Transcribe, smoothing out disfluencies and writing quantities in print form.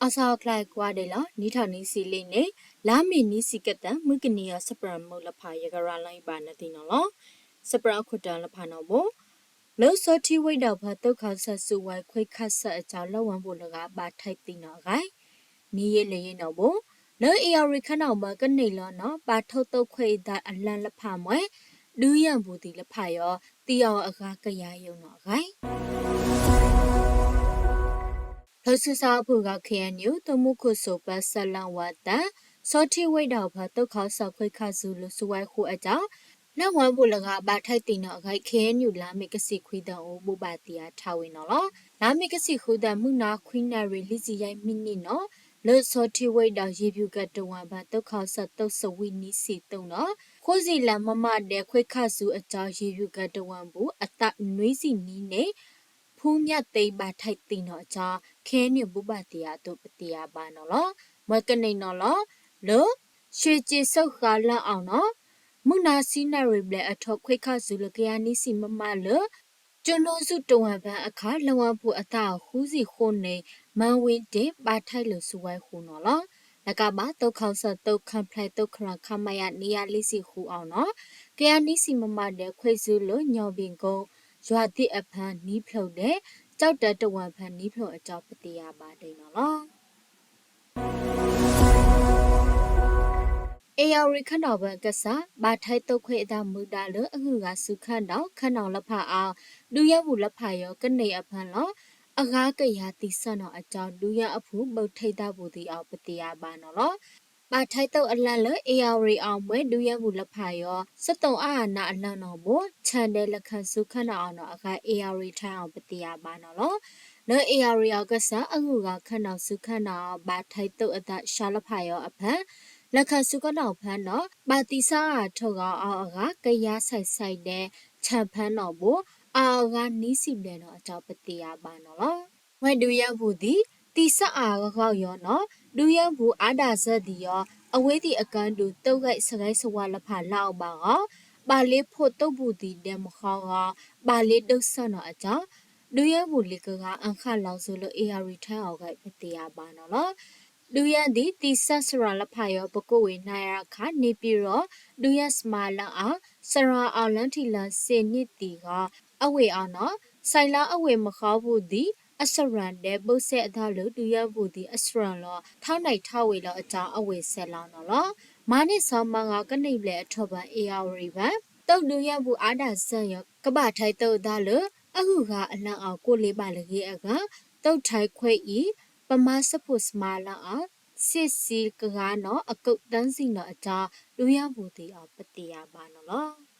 Asa klai kwa de la ni tha ni si le ne la mi ni si kat ta mu kini ya sapra mo la pha ya gara lai ba na ti no lo sapra khutta la pha no bo lo so thi wai da pha tok kha sa su wai khoi khat sa a cha lo wan bo la ga ba thai ti no gai ni ye le ye no bo lo e ya ri kha no ma ka nei lo no ba thau tok khoi da a lan la pha mwe du yan bu ti la pha yo ti yaw a ga ka ya yo no gai Those who are can you to Mukuso Basalan Wata, Soti wait out her to cause a quick Kazulu Suai who a da. No one will about Titina, I can you la make a secret the old Bubatia Tawinola. La make a secret the Muna Queen release ya minino. Lo Soti wait out if you get the one but the cause of those so we need see dona. Cozy la mamma de quick Kazu a charge if you get the one boo at that noisy nine. ဖူးမြတ်သိမ့်ပါထိုက်တင်တော့ကြာခဲညဘူပါတရားတို့ပတရားပါနော်လောမကနေနော်လောရွှေကြည်စုတ်ခါလန့်အောင်နော်မုနာစီနာရီဘလက်အထောက်ခွေခါစုလကရနီစီမမလကျွန်းလုံးစုတဝံပန်းအခါလဝံဖို့အတာဟူးစီခုန်နေမန်ဝင်းတင်ပါထိုက်လို့စဝဲခုနော်လောလကဘာတုတ်ခေါဆတ်တုတ်ခံဖလိုက်တုတ်ခရခမယနေရလေးစီခူအောင်နော်ကရနီစီမမတဲ့ခွေစုလို့ညော်ပင်ကုန်းရွာတိအဖန်နီးဖြုတ်တဲ့ကြောက်တဲ့တဝံဖန်နီးဖြုတ်အကြောင်းပတရားပါတယ်နော်အေယာရီခဏဘကဆာဘာထိုက်တုတ်ခွေအတာမူတာလအခုကစုခန့်တော့ခန့်အောင်လဖအောင်လူရဘူးလဖရောကနေအဖန်လောအကားကရတိဆန်တော့အကြောင်းလူရအဖူပုတ်ထိတ်တာဘူးတီအောင်ပတရားပါနော်လောပါထိုက်တော့အလန့်လအေယာရီအောင်မွဲဒူရဘူးလဖရောစက်တုံအာနာအလန့်တော့ဘောခြံတဲ့လက်ခံစုခန့်အောင်တော့အခါအေယာရီထိုင်အောင်ပတရားပါနော်လောအေယာရီအောင်ကစားအခုကခန့်အောင်စုခန့်အောင်ပါထိုက်တော့အတာရှာလဖရောအဖန်လက်ခံစုကတော့ဖန်းတော့ပါတီစာထုတ်ကောင်အောင်ကကရဆိုင်တဲ့ခြံဖန်းတော့ဘောအာကနီးစီပြန်တော့အကြောင်းပတရားပါနော်လောဝဲဒူရဘူးဒီတီစအာကောက်ရောနော်ဒူရဘူးအာဒါဇက်ဒီရောအဝေးဒီအကန်တူတုတ်ခိုက်စကိုင်းစဝါလဖလောက်ပါကောပါလေးဖို့တုတ်ဘူးဒီတဲမခေါကပါလေးတုတ်ဆန်တော့အကြောင်းဒူရဘူးလေကအခါလောက်ဆိုလို့ AR ထိုင်းအောင်ကပတရားပါနော်လောလူရသည်တီဆက်စရာလဖယောပကိုဝေနိုင်ရခနေပြီးတော့လူရစမာလာအောင်စရာအောင်လန်ထီလန်စေနစ်တီကအဝေအောင်နော်ဆိုင်လာအဝေမခေါဘူးသည်အစရန်တဲ့ပုတ်ဆက်အသားလို့လူရဘူးသည်အစရန်လောထောင်းနိုင်ထောက်ဝေလောအကြောင်းအဝေဆက်လောင်းနော်မာနစ်ဆောင်းမငါကနေလေအထောပန် AR ပန်တုတ်လူရဘူးအာဒါဆန်ရကပထိုက်တုတ်သားလို့အခုကအလန့်အောင်ကိုလေးပါလေကြီးအကတုတ်ထိုက်ခွေဤပမာစဖို့စမာလာအောင်စစ်စီကကနော်အကုတ်တန်းစီနော်အကြောင်းလူရဘူးတီအောင်ပတရားပါနော်